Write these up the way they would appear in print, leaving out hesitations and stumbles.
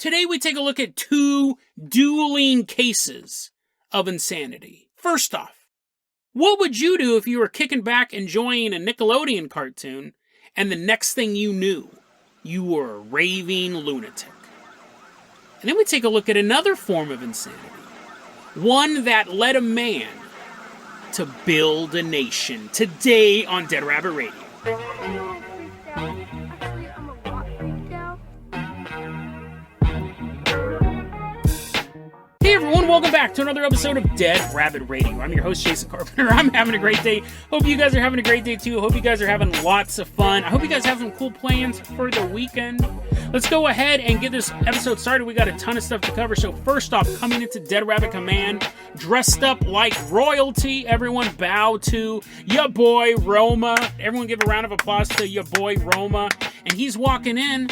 Today we take a look at two dueling cases of insanity. First off, what would you do if you were kicking back enjoying a Nickelodeon cartoon and the next thing you knew, you were a raving lunatic? And then we take a look at another form of insanity. One that led a man to build a nation. Today on Dead Rabbit Radio. Hey everyone, welcome back to another episode of Dead Rabbit Radio. I'm your host, Jason Carpenter. I'm having a great day. Hope you guys are having a great day too. Hope you guys are having lots of fun. I hope you guys have some cool plans for the weekend. Let's go ahead and get this episode started. We got a ton of stuff to cover. So first off, coming into Dead Rabbit Command, dressed up like royalty. Everyone bow to your boy Roma. Everyone give a round of applause to your boy Roma. And he's walking in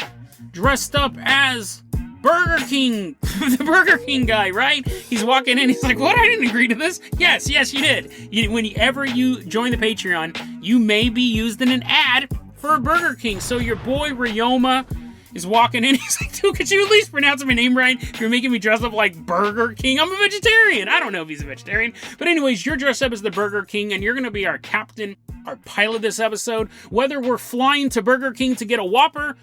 dressed up as Burger King, the Burger King guy, right? He's walking in, he's like, what, I didn't agree to this? Yes, you did. Whenever you join the Patreon, you may be used in an ad for Burger King. So your boy Ryoma is walking in, he's like, dude, could you at least pronounce my name right? You're making me dress up like Burger King. I'm a vegetarian. I don't know if he's a vegetarian. But anyways, you're dressed up as the Burger King, and you're going to be our captain, our pilot this episode. Whether we're flying to Burger King to get a Whopper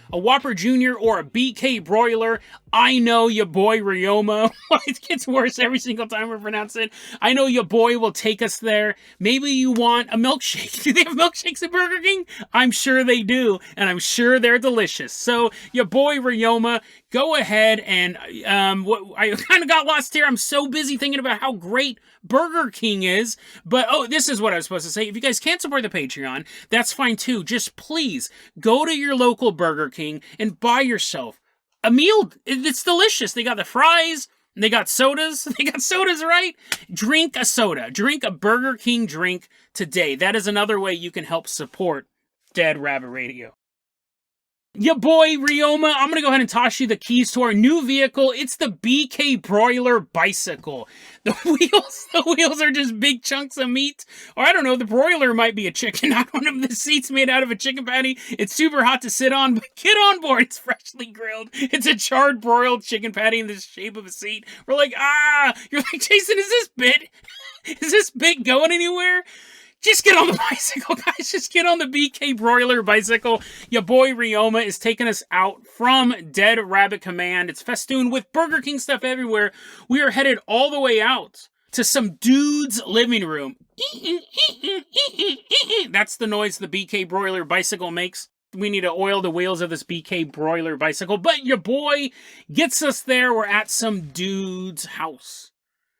Jr., or a BK Broiler, I know your boy Ryoma. It gets worse every single time we pronounce it. I know your boy will take us there. Maybe you want a milkshake. Do they have milkshakes at Burger King? I'm sure they do, and I'm sure they're delicious. So your boy Ryoma, go ahead and I kind of got lost here. I'm so busy thinking about how great Burger King is. But, this is what I was supposed to say. If you guys can't support the Patreon, that's fine too. Just please go to your local Burger King and buy yourself a meal. It's delicious. They got the fries. They got sodas. They got sodas, right? Drink a soda. Drink a Burger King drink today. That is another way you can help support Dead Rabbit Radio. Your boy, Ryoma, I'm going to go ahead and toss you the keys to our new vehicle. It's the BK Broiler Bicycle. The wheels are just big chunks of meat. Or I don't know, the broiler might be a chicken. I don't know, the seat's made out of a chicken patty. It's super hot to sit on, but get on board. It's freshly grilled. It's a charred broiled chicken patty in the shape of a seat. We're like, you're like, Jason, is this bit going anywhere? Just get on the bicycle, guys. Just get on the BK Broiler Bicycle. Your boy Ryoma is taking us out from Dead Rabbit Command. It's festooned with Burger King stuff everywhere. We are headed all the way out to some dude's living room. That's the noise the BK Broiler Bicycle makes. We need to oil the wheels of this BK Broiler Bicycle. But your boy gets us there. We're at some dude's house.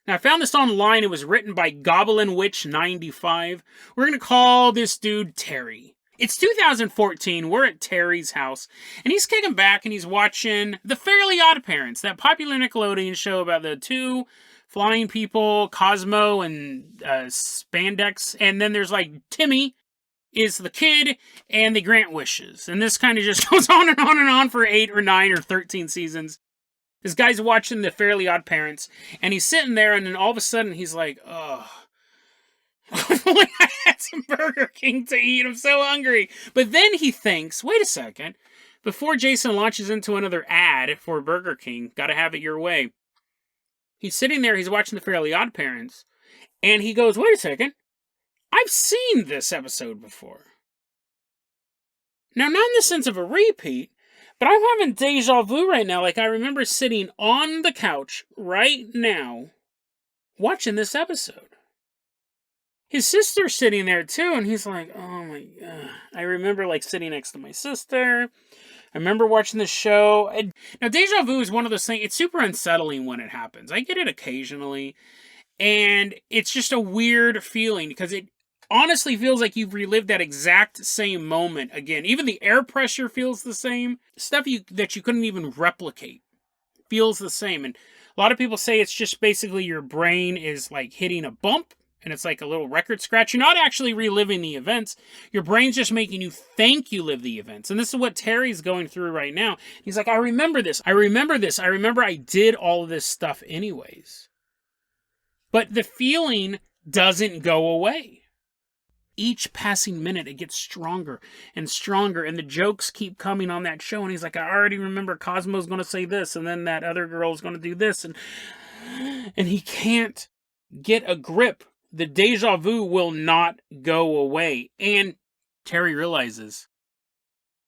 Now, I found this online. It was written by Goblin Witch 95. We're going to call this dude Terry. It's 2014. We're at Terry's house, and he's kicking back, and he's watching The Fairly Odd Parents, that popular Nickelodeon show about the two flying people, Cosmo and Spandex, and then there's, like, Timmy is the kid, and they grant wishes. And this kind of just goes on and on and on for 8 or 9 or 13 seasons. This guy's watching The Fairly Odd Parents, and he's sitting there, and then all of a sudden, he's like, I had some Burger King to eat. I'm so hungry. But then he thinks, wait a second. Before Jason launches into another ad for Burger King, gotta have it your way. He's sitting there, he's watching The Fairly Odd Parents, and he goes, wait a second. I've seen this episode before. Now, not in the sense of a repeat, but I'm having deja vu right now. Like, I remember sitting on the couch right now watching this episode. His sister's sitting there too, and he's like, oh my God. I remember, like, sitting next to my sister. I remember watching the show. Now, deja vu is one of those things, it's super unsettling when it happens. I get it occasionally, and it's just a weird feeling because it honestly feels like you've relived that exact same moment again. Even the air pressure feels the same. Stuff that you couldn't even replicate feels the same. And a lot of people say it's just basically your brain is like hitting a bump, and it's like a little record scratch. You're not actually reliving the events. Your brain's just making you think you live the events. And this is what Terry's going through right now. He's like, I remember this. I remember I did all of this stuff anyways. But the feeling doesn't go away. each passing minute, it gets stronger and stronger, and the jokes keep coming on that show, and he's like, I already remember Cosmo's going to say this, and then that other girl's going to do this, and he can't get a grip. The deja vu will not go away, and Terry realizes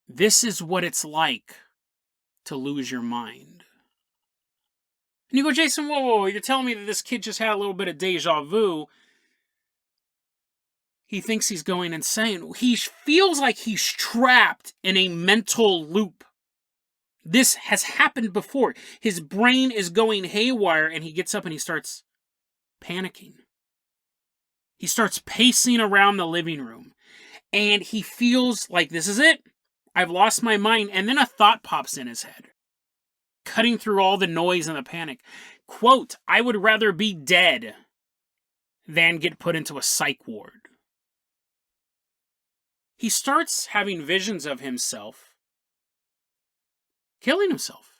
this is what it's like to lose your mind. And you go, Jason, whoa, you're telling me that this kid just had a little bit of deja vu. He thinks he's going insane. He feels like he's trapped in a mental loop. This has happened before. His brain is going haywire, and he gets up and he starts panicking. He starts pacing around the living room, and he feels like this is it. I've lost my mind. And then a thought pops in his head, cutting through all the noise and the panic. Quote, I would rather be dead than get put into a psych ward. He starts having visions of himself killing himself.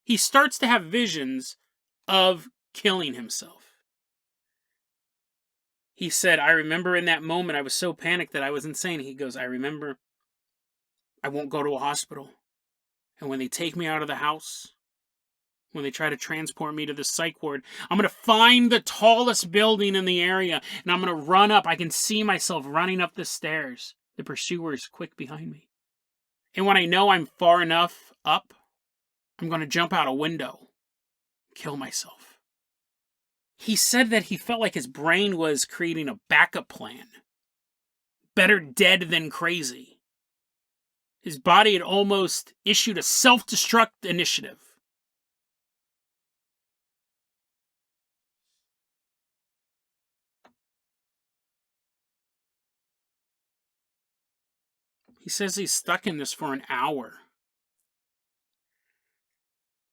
He starts to have visions of killing himself. He said, I remember in that moment I was so panicked that I was insane. He goes, I remember I won't go to a hospital. And when they take me out of the house, when they try to transport me to the psych ward, I'm going to find the tallest building in the area, and I'm going to run up. I can see myself running up the stairs. The pursuers quick behind me. And when I know I'm far enough up, I'm going to jump out a window, kill myself. He said that he felt like his brain was creating a backup plan. Better dead than crazy. His body had almost issued a self-destruct initiative. He says he's stuck in this for an hour.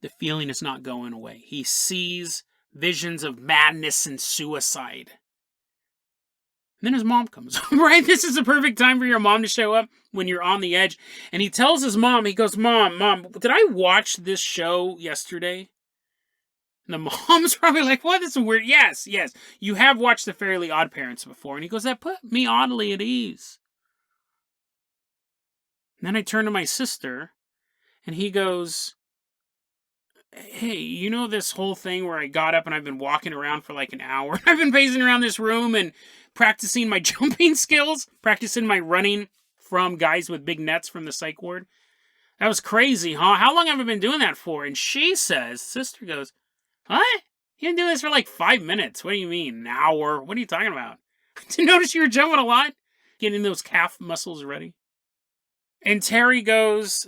The feeling is not going away. He sees visions of madness and suicide. And then his mom comes, right? This is the perfect time for your mom to show up when you're on the edge. And he tells his mom, he goes, Mom, did I watch this show yesterday? And the mom's probably like, what? That's weird. Yes. You have watched The Fairly Odd Parents before. And he goes, that put me oddly at ease. And then I turn to my sister, and he goes, hey, you know this whole thing where I got up and I've been walking around for like an hour? I've been pacing around this room and practicing my jumping skills, practicing my running from guys with big nets from the psych ward. That was crazy, huh? How long have I been doing that for? And she says, sister goes, what? You've been doing this for like 5 minutes. What do you mean, an hour? What are you talking about? Did you notice you were jumping a lot? Getting those calf muscles ready? And Terry goes,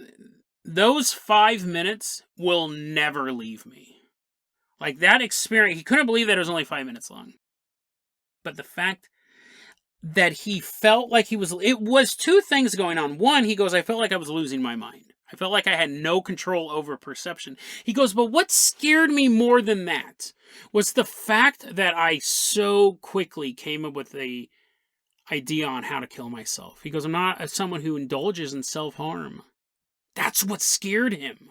those 5 minutes will never leave me. Like that experience, he couldn't believe that it was only 5 minutes long. But the fact that he felt like it was two things going on. One, he goes, I felt like I was losing my mind. I felt like I had no control over perception. He goes, but what scared me more than that was the fact that I so quickly came up with the idea on how to kill myself. He goes, I'm not someone who indulges in self-harm. That's what scared him.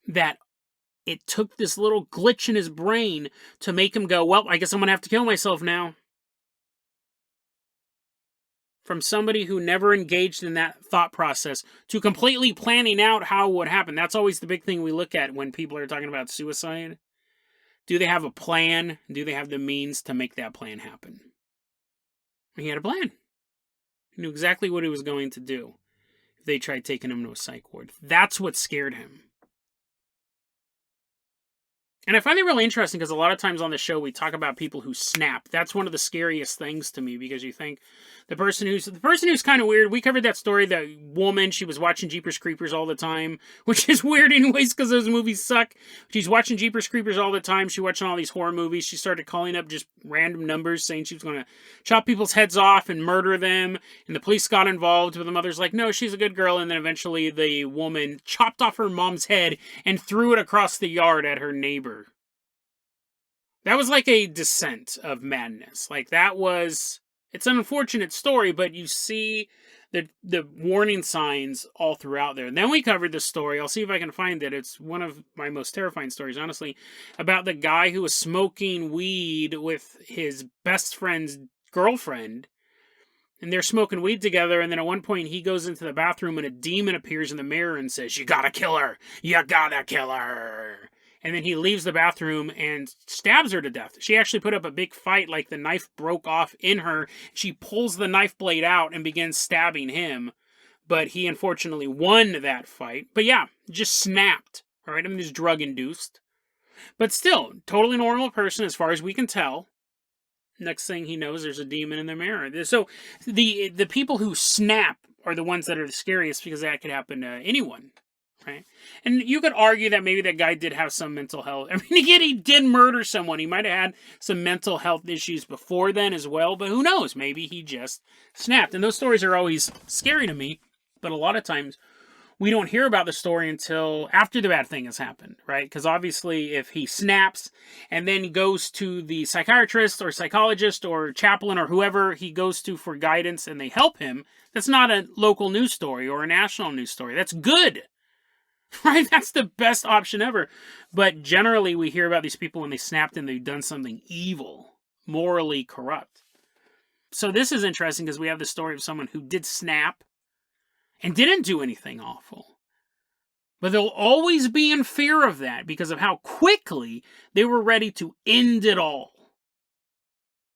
That it took this little glitch in his brain to make him go, well, I guess I'm going to have to kill myself now. From somebody who never engaged in that thought process to completely planning out how it would happen. That's always the big thing we look at when people are talking about suicide. Do they have a plan? Do they have the means to make that plan happen? He had a plan. He knew exactly what he was going to do if they tried taking him to a psych ward. That's what scared him. And I find it really interesting because a lot of times on the show we talk about people who snap. That's one of the scariest things to me because you think the person who's kind of weird. We covered that story, the woman, she was watching Jeepers Creepers all the time, which is weird anyways because those movies suck. She's watching Jeepers Creepers all the time. She's watching all these horror movies. She started calling up just random numbers saying she was going to chop people's heads off and murder them. And the police got involved, but the mother's like, no, she's a good girl. And then eventually the woman chopped off her mom's head and threw it across the yard at her neighbor. That was like a descent of madness. Like that was, it's an unfortunate story, but you see the warning signs all throughout there. And then we covered this story. I'll see if I can find it. It's one of my most terrifying stories, honestly, about the guy who was smoking weed with his best friend's girlfriend. And they're smoking weed together, and then at one point he goes into the bathroom and a demon appears in the mirror and says, "You gotta kill her! You gotta kill her!" And then he leaves the bathroom and stabs her to death. She actually put up a big fight, like the knife broke off in her. She pulls the knife blade out and begins stabbing him. But he unfortunately won that fight. But yeah, just snapped. All right, I mean, he's drug-induced. But still, totally normal person as far as we can tell. Next thing he knows, there's a demon in the mirror. So the people who snap are the ones that are the scariest because that could happen to anyone. Right? And you could argue that maybe that guy did have some mental health. I mean, again, he did murder someone. He might have had some mental health issues before then as well, but who knows? Maybe he just snapped. And those stories are always scary to me, but a lot of times we don't hear about the story until after the bad thing has happened, right? Because obviously if he snaps and then goes to the psychiatrist or psychologist or chaplain or whoever he goes to for guidance and they help him, that's not a local news story or a national news story. That's good. Right? That's the best option ever. But generally, we hear about these people when they snapped and they've done something evil, morally corrupt. So this is interesting because we have the story of someone who did snap and didn't do anything awful. But they'll always be in fear of that because of how quickly they were ready to end it all.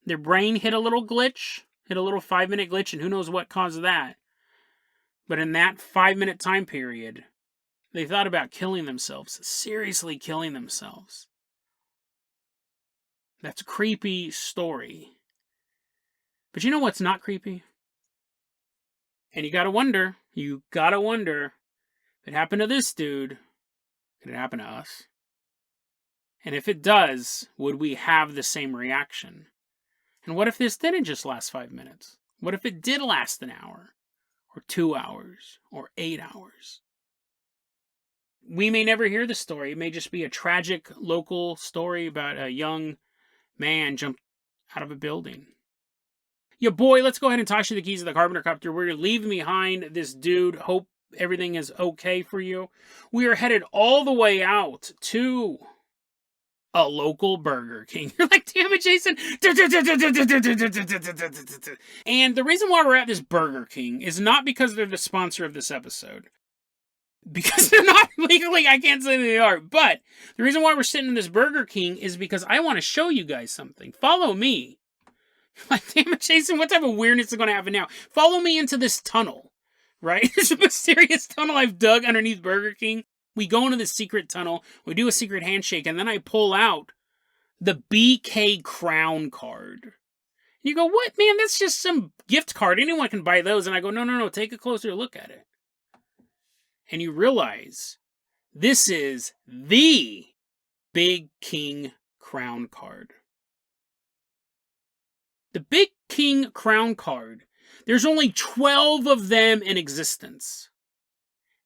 Their brain hit a little glitch, hit a little 5-minute glitch, and who knows what caused that. But in that 5-minute time period, they thought about killing themselves, seriously killing themselves. That's a creepy story. But you know what's not creepy? And you gotta wonder, if it happened to this dude, could it happen to us? And if it does, would we have the same reaction? And what if this didn't just last 5 minutes? What if it did last an hour? Or 2 hours? Or 8 hours? We may never hear the story. It may just be a tragic local story about a young man jumped out of a building. Yeah, boy, let's go ahead and toss you the keys of the Carpenter Copter. We're leaving behind this dude. Hope everything is okay for you. We are headed all the way out to a local Burger King. You're like, damn it, Jason. And the reason why we're at this Burger King is not because they're the sponsor of this episode. Because they're not legally, I can't say they are. But the reason why we're sitting in this Burger King is because I want to show you guys something. Follow me. Like, damn it, Jason, what type of weirdness is going to happen now? Follow me into this tunnel, right? It's a mysterious tunnel I've dug underneath Burger King. We go into this secret tunnel, we do a secret handshake, and then I pull out the BK Crown card. And you go, what, man? That's just some gift card. Anyone can buy those. And I go, no, take a closer look at it. And you realize this is the Big King Crown card. The Big King Crown card, there's only 12 of them in existence.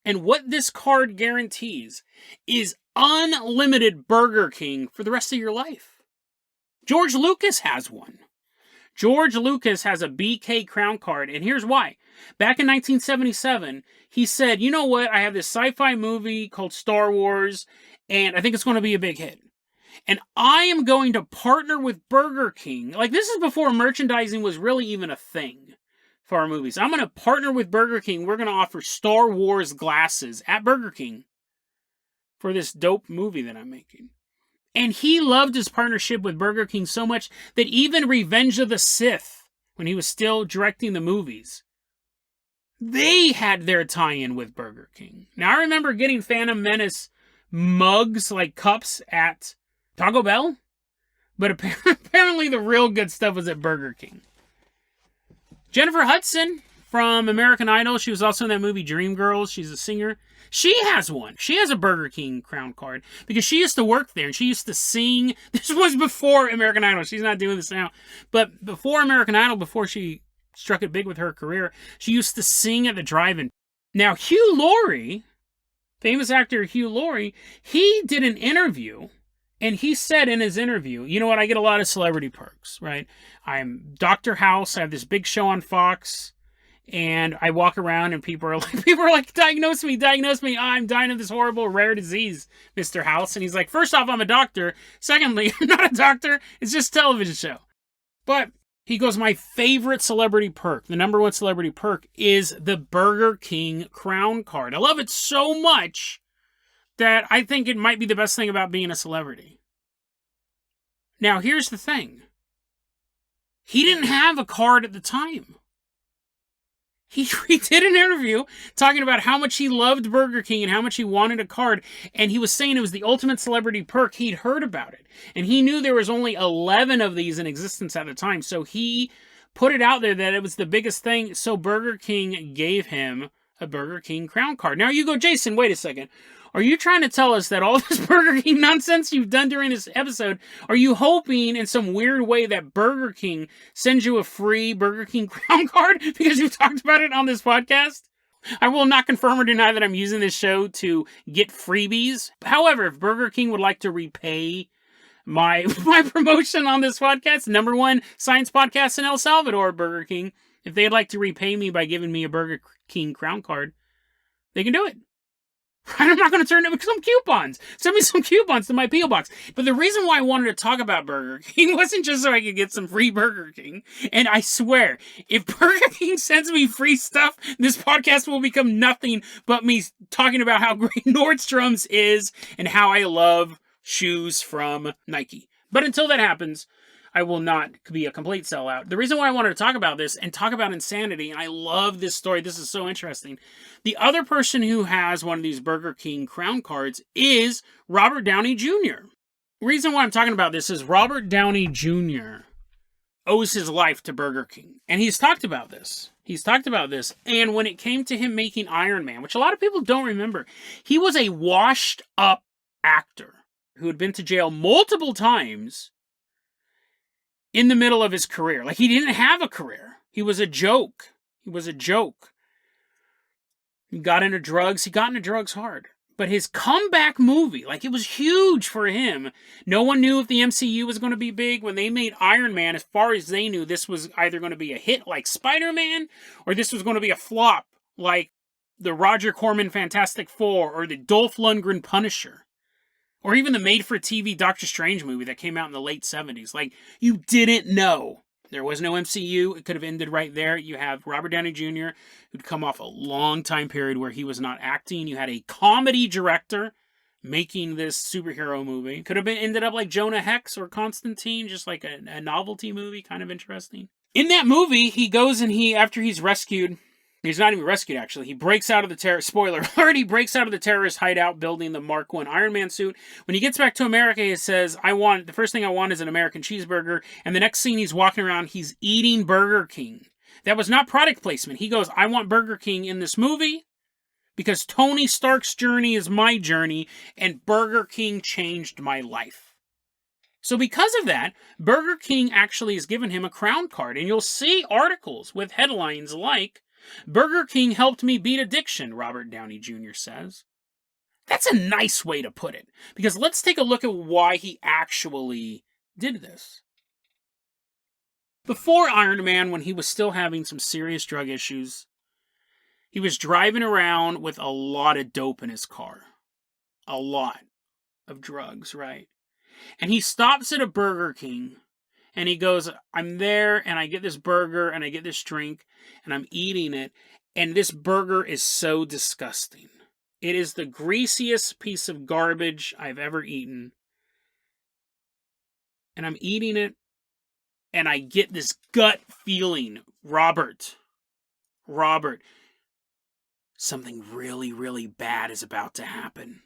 And what this card guarantees is unlimited Burger King for the rest of your life. George Lucas has one. George Lucas has a BK Crown card, and here's why. Back in 1977, he said, you know what, I have this sci-fi movie called Star Wars, and I think it's going to be a big hit. And I am going to partner with Burger King. Like, this is before merchandising was really even a thing for our movies. I'm going to partner with Burger King. We're going to offer Star Wars glasses at Burger King for this dope movie that I'm making. And he loved his partnership with Burger King so much that even Revenge of the Sith, when he was still directing the movies, they had their tie-in with Burger King. Now, I remember getting Phantom Menace mugs, like cups, at Taco Bell, but apparently the real good stuff was at Burger King. Jennifer Hudson from American Idol, she was also in that movie Dreamgirls. She's a singer. She has one. She has a Burger King Crown card because she used to work there and she used to sing. This was before American Idol. She's not doing this now. But before American Idol, before she struck it big with her career, she used to sing at the drive-in. Now, Hugh Laurie, famous actor Hugh Laurie, he did an interview. And he said in his interview, you know what, I get a lot of celebrity perks, right? I'm Dr. House, I have this big show on Fox, And I walk around and people are like, diagnose me. I'm dying of this horrible rare disease, Mr. House. And he's like, first off, I'm a doctor. Secondly, I'm not a doctor. It's just a television show. But he goes, my favorite celebrity perk, the number one celebrity perk, is the Burger King Crown Card. I love it so much that I think it might be the best thing about being a celebrity. Now, here's the thing. He didn't have a card at the time. He did an interview talking about how much he loved Burger King and how much he wanted a card. And he was saying it was the ultimate celebrity perk. He'd heard about it. And he knew there was only 11 of these in existence at the time. So he put it out there that it was the biggest thing. So Burger King gave him a Burger King Crown Card. Now you go, Jason, wait a second. Are you trying to tell us that all this Burger King nonsense you've done during this episode, are you hoping in some weird way that Burger King sends you a free Burger King Crown Card because you've talked about it on this podcast? I will not confirm or deny that I'm using this show to get freebies. However, if Burger King would like to repay my promotion on this podcast, number one science podcast in El Salvador, Burger King, if they'd like to repay me by giving me a Burger King Crown Card, they can do it. I'm not going to turn it with some coupons. Send me some coupons to my P.O. box. But the reason why I wanted to talk about Burger King wasn't just so I could get some free Burger King. And I swear, if Burger King sends me free stuff, this podcast will become nothing but me talking about how great Nordstrom's is and how I love shoes from Nike. But until that happens, I will not be a complete sellout. The reason why I wanted to talk about this and talk about insanity, and I love this story, this is so interesting. The other person who has one of these Burger King Crown Cards is Robert Downey Jr. The reason why I'm talking about this is Robert Downey Jr. owes his life to Burger King. And he's talked about this. And when it came to him making Iron Man, which a lot of people don't remember, he was a washed up actor who had been to jail multiple times in the middle of his career. Like, he didn't have a career. He was a joke. He got into drugs. He got into drugs hard. But his comeback movie, like, it was huge for him. No one knew if the MCU was going to be big. When they made Iron Man, as far as they knew, this was either going to be a hit like Spider-Man, or this was going to be a flop like the Roger Corman Fantastic Four, or the Dolph Lundgren Punisher. Or even the made-for-TV Doctor Strange movie that came out in the late 70s. Like, you didn't know. There was no MCU. It could have ended right there. You have Robert Downey Jr., who'd come off a long time period where he was not acting. You had a comedy director making this superhero movie. Could have ended up like Jonah Hex or Constantine, just like a novelty movie, kind of interesting. In that movie, he goes and after he's rescued... He's not even rescued, actually. He breaks out of the terrorist... Spoiler alert, he breaks out of the terrorist hideout building the Mark I Iron Man suit. When he gets back to America, he says, the first thing I want is an American cheeseburger. And the next scene, he's walking around, he's eating Burger King. That was not product placement. He goes, I want Burger King in this movie because Tony Stark's journey is my journey, and Burger King changed my life. So because of that, Burger King actually has given him a crown card. And you'll see articles with headlines like, Burger King helped me beat addiction, Robert Downey Jr. says. That's a nice way to put it. Because let's take a look at why he actually did this. Before Iron Man, when he was still having some serious drug issues, he was driving around with a lot of dope in his car. A lot of drugs, right? And he stops at a Burger King. And he goes, I'm there, and I get this burger, and I get this drink, and I'm eating it, and this burger is so disgusting. It is the greasiest piece of garbage I've ever eaten. And I'm eating it, and I get this gut feeling, Robert, something really, really bad is about to happen.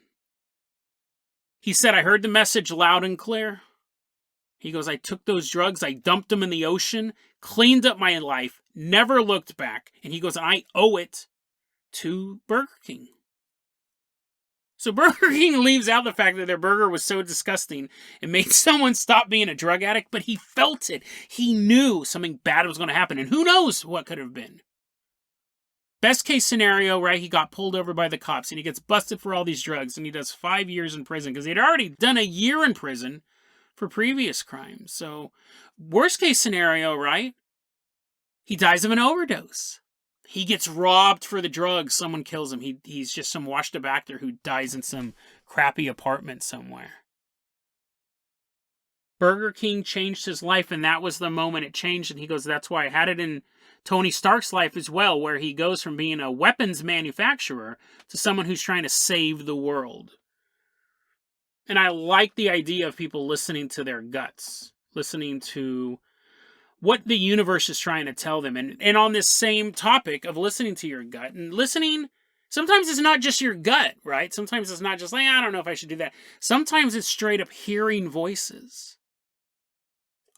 He said, I heard the message loud and clear. He goes, I took those drugs, I dumped them in the ocean, cleaned up my life, never looked back. And he goes, I owe it to Burger King. So Burger King leaves out the fact that their burger was so disgusting it made someone stop being a drug addict, but he felt it. He knew something bad was going to happen, and who knows what could have been. Best case scenario, right, he got pulled over by the cops, and he gets busted for all these drugs, and he does 5 years in prison, because he'd already done a year in prison for previous crimes. So, worst case scenario, right? He dies of an overdose. He gets robbed for the drugs. Someone kills him. He's just some washed-up actor who dies in some crappy apartment somewhere. Burger King changed his life, and that was the moment it changed. And he goes, that's why I had it in Tony Stark's life as well, where he goes from being a weapons manufacturer to someone who's trying to save the world. And I like the idea of people listening to their guts, listening to what the universe is trying to tell them. And on this same topic of listening to your gut, and listening, sometimes it's not just your gut, right? Sometimes it's not just like, I don't know if I should do that. Sometimes it's straight up hearing voices.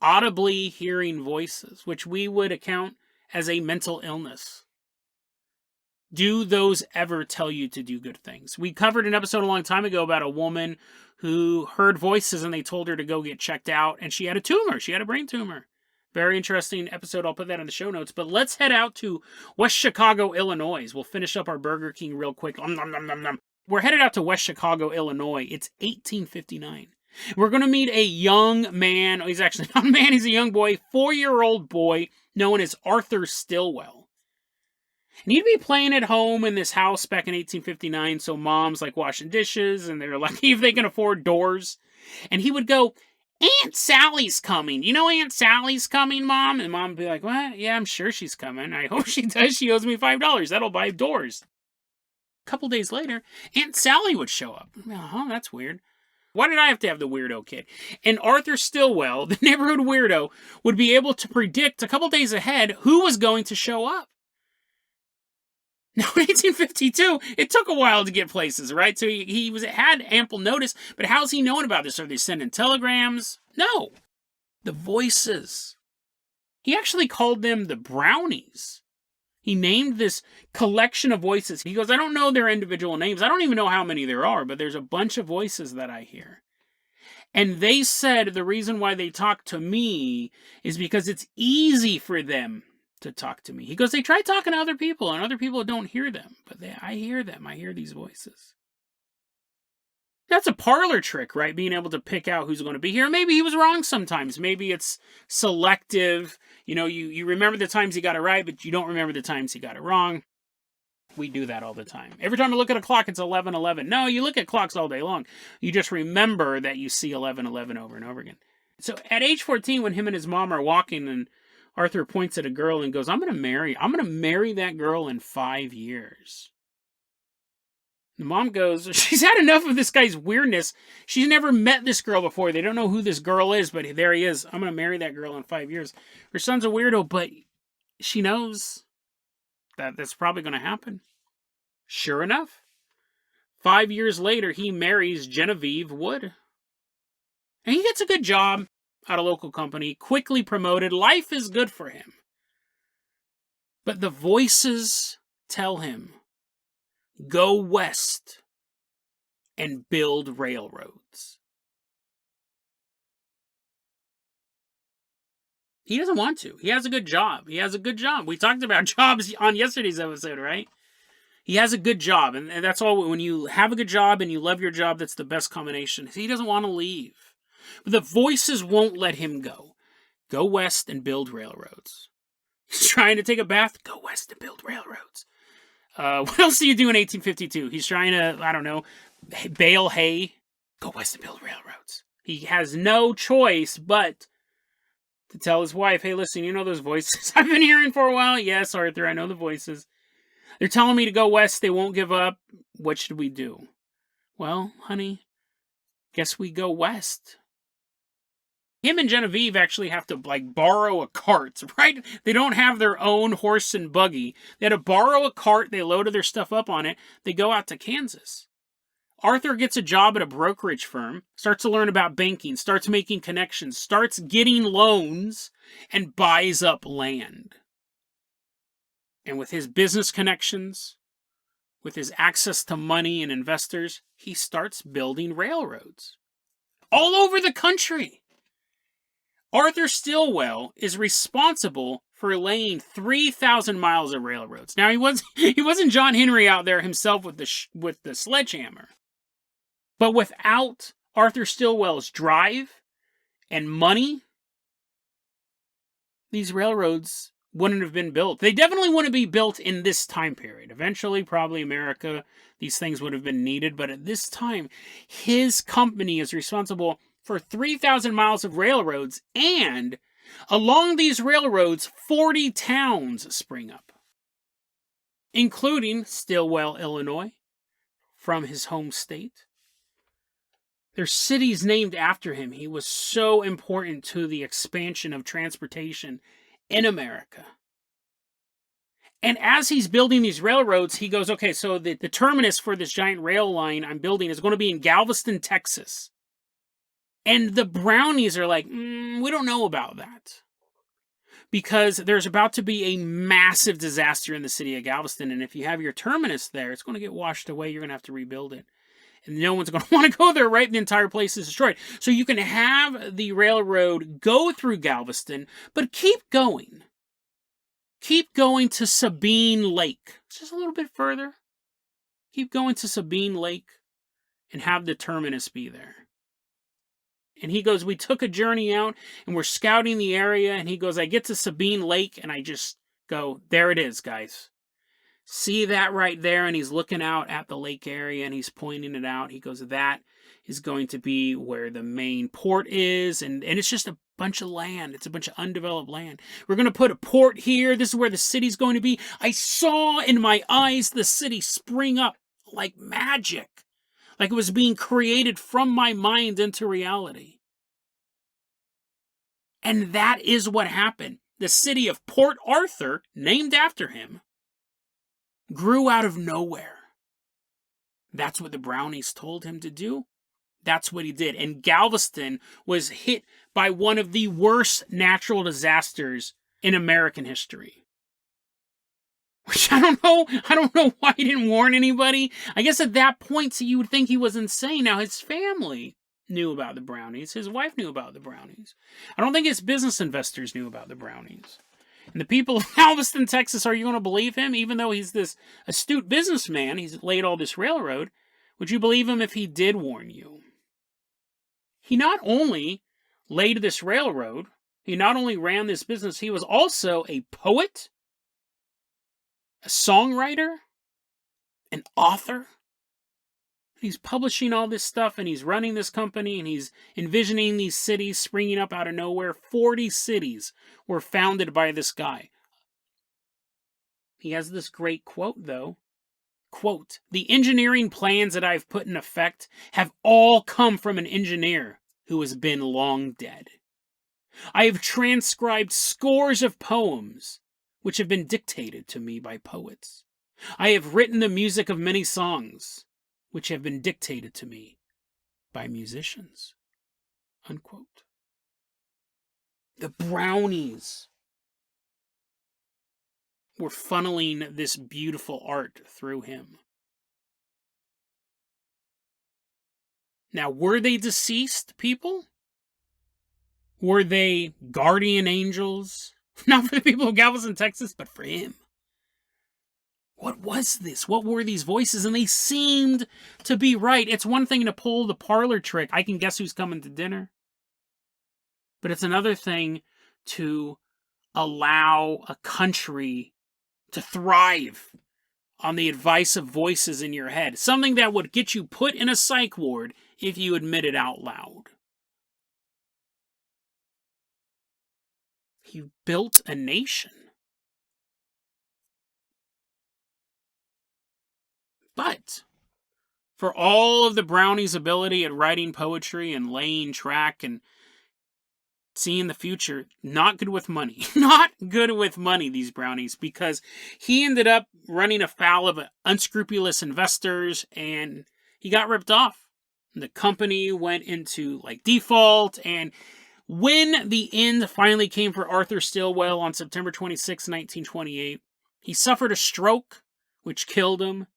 Audibly hearing voices, which we would account as a mental illness. Do those ever tell you to do good things? We covered an episode a long time ago about a woman who heard voices and they told her to go get checked out, and she had a tumor. She had a brain tumor. Very interesting episode. I'll put that in the show notes. But let's head out to West Chicago, Illinois. We'll finish up our Burger King real quick. We're headed out to West Chicago, Illinois. It's 1859. We're going to meet a young man. He's actually not a man. He's a young boy. 4-year-old boy known as Arthur Stillwell. And he'd be playing at home in this house back in 1859. So mom's like washing dishes and they're lucky if they can afford doors. And he would go, Aunt Sally's coming. You know Aunt Sally's coming, Mom? And Mom would be like, what? Yeah, I'm sure she's coming. I hope she does. She owes me $5. That'll buy doors. A couple days later, Aunt Sally would show up. That's weird. Why did I have to have the weirdo kid? And Arthur Stillwell, the neighborhood weirdo, would be able to predict a couple days ahead who was going to show up. Now, in 1852, it took a while to get places, right? So he had ample notice, but how's he knowing about this? Are they sending telegrams? No. The voices. He actually called them the brownies. He named this collection of voices. He goes, I don't know their individual names. I don't even know how many there are, but there's a bunch of voices that I hear. And they said the reason why they talk to me is because it's easy for them to talk to me. He goes, they try talking to other people, and other people don't hear them. But I hear them. I hear these voices. That's a parlor trick, right? Being able to pick out who's going to be here. Maybe he was wrong sometimes. Maybe it's selective. You know, you remember the times he got it right, but you don't remember the times he got it wrong. We do that all the time. Every time I look at a clock, it's 11:11. No, you look at clocks all day long. You just remember that you see 11:11 over and over again. So at age 14, when him and his mom are walking and Arthur points at a girl and goes, I'm going to marry that girl in 5 years. The mom goes, she's had enough of this guy's weirdness. She's never met this girl before. They don't know who this girl is, but there he is. I'm going to marry that girl in 5 years. Her son's a weirdo, but she knows that that's probably going to happen. Sure enough, 5 years later, he marries Genevieve Wood. And he gets a good job at a local company, quickly promoted. Life is good for him. But the voices tell him, go west and build railroads. He doesn't want to. He has a good job. We talked about jobs on yesterday's episode, right? He has a good job, and that's all. When you have a good job and you love your job, that's the best combination. He doesn't want to leave. But the voices won't let him go. Go west and build railroads. He's trying to take a bath. Go west and build railroads. What else do you do in 1852? He's trying to, I don't know, bale hay. Go west and build railroads. He has no choice but to tell his wife, hey, listen, you know those voices I've been hearing for a while? Yes, Arthur, I know the voices. They're telling me to go west. They won't give up. What should we do? Well, honey, guess we go west. Him and Genevieve actually have to, borrow a cart, right? They don't have their own horse and buggy. They had to borrow a cart. They loaded their stuff up on it. They go out to Kansas. Arthur gets a job at a brokerage firm, starts to learn about banking, starts making connections, starts getting loans, and buys up land. And with his business connections, with his access to money and investors, he starts building railroads all over the country. Arthur Stillwell is responsible for laying 3,000 miles of railroads. Now, he wasn't John Henry out there himself with the sledgehammer. But without Arthur Stillwell's drive and money, these railroads wouldn't have been built. They definitely wouldn't be built in this time period. Eventually, probably America, these things would have been needed. But at this time, his company is responsible for 3,000 miles of railroads. And along these railroads, 40 towns spring up, including Stillwell, Illinois, from his home state. There's cities named after him. He was so important to the expansion of transportation in America. And as he's building these railroads, he goes, okay, so the terminus for this giant rail line I'm building is going to be in Galveston, Texas. And the Brownies are like, we don't know about that. Because there's about to be a massive disaster in the city of Galveston. And if you have your terminus there, it's going to get washed away. You're going to have to rebuild it. And no one's going to want to go there, right? The entire place is destroyed. So you can have the railroad go through Galveston, but keep going. Keep going to Sabine Lake. Just a little bit further. Keep going to Sabine Lake and have the terminus be there. And he goes, we took a journey out and we're scouting the area. And he goes, I get to Sabine Lake and I just go, there it is, guys. See that right there? And he's looking out at the lake area and he's pointing it out. He goes, that is going to be where the main port is. And it's just a bunch of land. It's a bunch of undeveloped land. We're going to put a port here. This is where the city's going to be. I saw in my eyes the city spring up like magic. Like it was being created from my mind into reality. And that is what happened. The city of Port Arthur, named after him, grew out of nowhere. That's what the Brownies told him to do. That's what he did. And Galveston was hit by one of the worst natural disasters in American history. Which I don't know why he didn't warn anybody. I guess at that point you would think he was insane. Now his family knew about the Brownies. His wife knew about the Brownies. I don't think his business investors knew about the Brownies. And the people of Galveston, Texas, are you going to believe him? Even though he's this astute businessman, he's laid all this railroad, would you believe him if he did warn you? He not only laid this railroad, he not only ran this business, he was also a poet, a songwriter, an author. He's publishing all this stuff and he's running this company and he's envisioning these cities springing up out of nowhere. 40 cities were founded by this guy. He has this great quote, though. Quote, the engineering plans that I've put in effect have all come from an engineer who has been long dead. I have transcribed scores of poems which have been dictated to me by poets. I have written the music of many songs which have been dictated to me by musicians. Unquote. The Brownies were funneling this beautiful art through him. Now, were they deceased people? Were they guardian angels? Not for the people of Galveston, Texas, but for him. What was this? What were these voices? And they seemed to be right. It's one thing to pull the parlor trick. I can guess who's coming to dinner. But it's another thing to allow a country to thrive on the advice of voices in your head. Something that would get you put in a psych ward if you admit it out loud. He built a nation. But for all of the Brownies' ability at writing poetry and laying track and seeing the future, not good with money. Not good with money, these Brownies, because he ended up running afoul of unscrupulous investors and he got ripped off. The company went into default, and when the end finally came for Arthur Stillwell on September 26, 1928, he suffered a stroke, which killed him.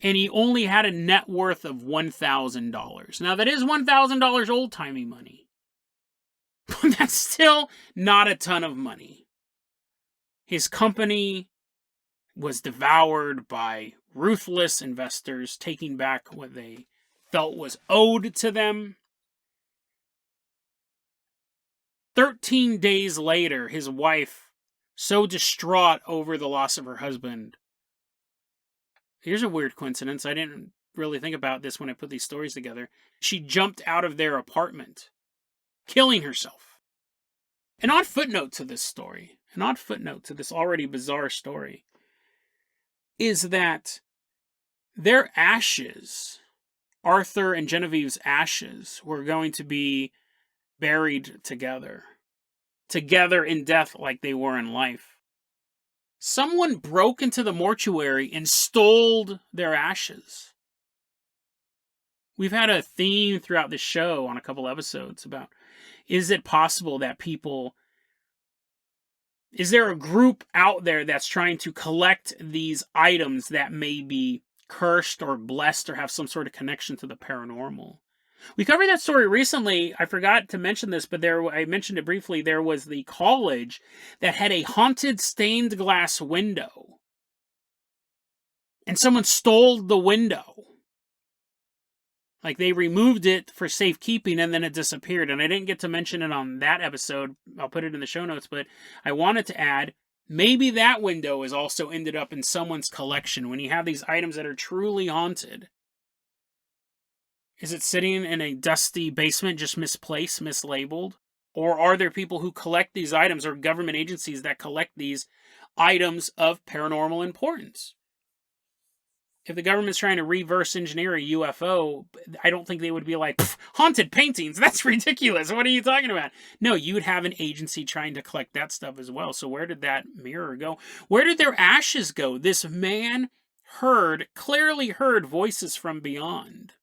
And he only had a net worth of $1,000. Now, that is $1,000 old-timey money. But that's still not a ton of money. His company was devoured by ruthless investors, taking back what they felt was owed to them. 13 days later, his wife so distraught over the loss of her husband. Here's a weird coincidence. I didn't really think about this when I put these stories together. She jumped out of their apartment, killing herself. An odd footnote to this story, an odd footnote to this already bizarre story, is that their ashes, Arthur and Genevieve's ashes, were going to be buried together in death like they were in life. Someone broke into the mortuary and stole their ashes. We've had a theme throughout the show on a couple episodes about, is it possible that is there a group out there that's trying to collect these items that may be cursed or blessed or have some sort of connection to the paranormal? We covered that story recently. I forgot to mention this, but I mentioned it briefly. There was the college that had a haunted stained glass window. And someone stole the window. Like, they removed it for safekeeping and then it disappeared. And I didn't get to mention it on that episode. I'll put it in the show notes, but I wanted to add, maybe that window has also ended up in someone's collection when you have these items that are truly haunted. Is it sitting in a dusty basement, just misplaced, mislabeled? Or are there people who collect these items, or government agencies that collect these items of paranormal importance? If the government's trying to reverse engineer a UFO, I don't think they would be like, haunted paintings, that's ridiculous, what are you talking about? No, you'd have an agency trying to collect that stuff as well. So where did that mirror go? Where did their ashes go? This man clearly heard voices from beyond.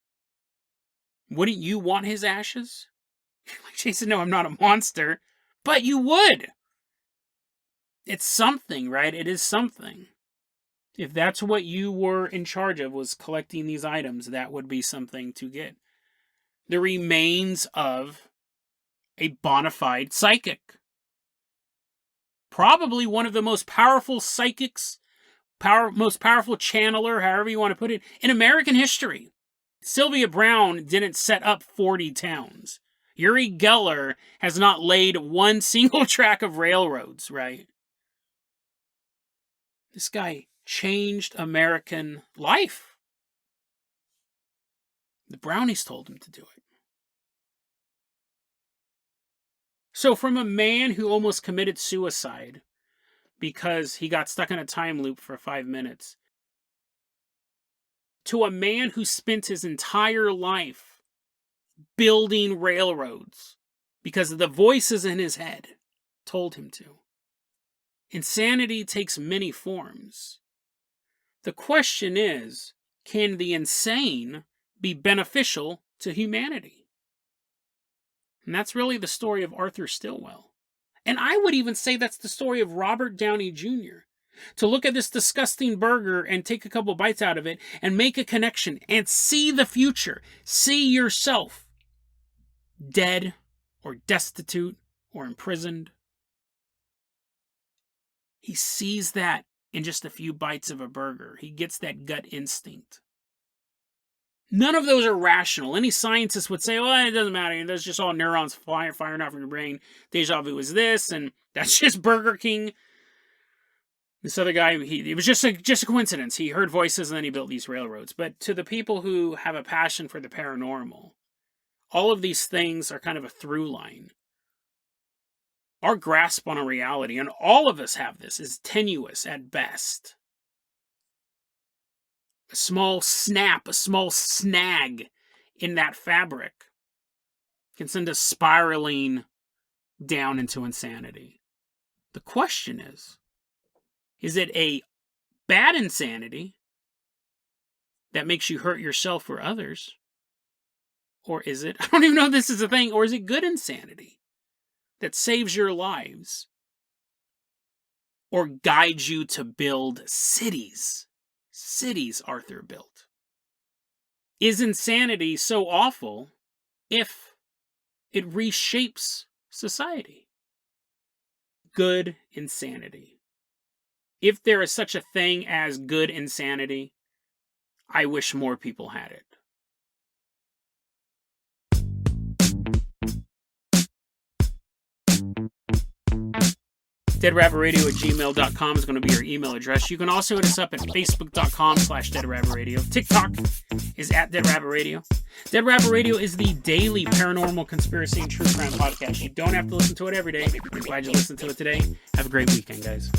Wouldn't you want his ashes? Like Jason, no, I'm not a monster. But you would. It's something, right? It is something. If that's what you were in charge of, was collecting these items, that would be something to get. The remains of a bona fide psychic. Probably one of the most powerful psychics, most powerful channeler, however you want to put it, in American history. Sylvia Browne didn't set up 40 towns. Uri Geller has not laid one single track of railroads, right? This guy changed American life. The Brownies told him to do it. So from a man who almost committed suicide because he got stuck in a time loop for 5 minutes, to a man who spent his entire life building railroads because the voices in his head told him to. Insanity takes many forms. The question is, can the insane be beneficial to humanity? And that's really the story of Arthur Stillwell. And I would even say that's the story of Robert Downey Jr. To look at this disgusting burger and take a couple bites out of it and make a connection and see the future. See yourself dead or destitute or imprisoned. He sees that in just a few bites of a burger. He gets that gut instinct. None of those are rational. Any scientist would say, well, it doesn't matter. There's just all neurons firing off in your brain. Deja vu is this, and that's just Burger King. This other guy, it was just a coincidence. He heard voices and then he built these railroads. But to the people who have a passion for the paranormal, all of these things are kind of a through line. Our grasp on a reality, and all of us have this, is tenuous at best. A small snap, a small snag in that fabric can send us spiraling down into insanity. The question is it a bad insanity that makes you hurt yourself or others? Or is it, I don't even know if this is a thing, or is it good insanity that saves your lives or guides you to build cities? Cities Arthur built. Is insanity so awful if it reshapes society? Good insanity. If there is such a thing as good insanity, I wish more people had it. deadrabbitradio@gmail.com is going to be your email address. You can also hit us up at facebook.com/deadrabbitradio. TikTok is at Dead Rabbit Radio. Dead Rabbit Radio is the daily paranormal conspiracy and true crime podcast. You don't have to listen to it every day. I'm glad you listened to it today. Have a great weekend, guys.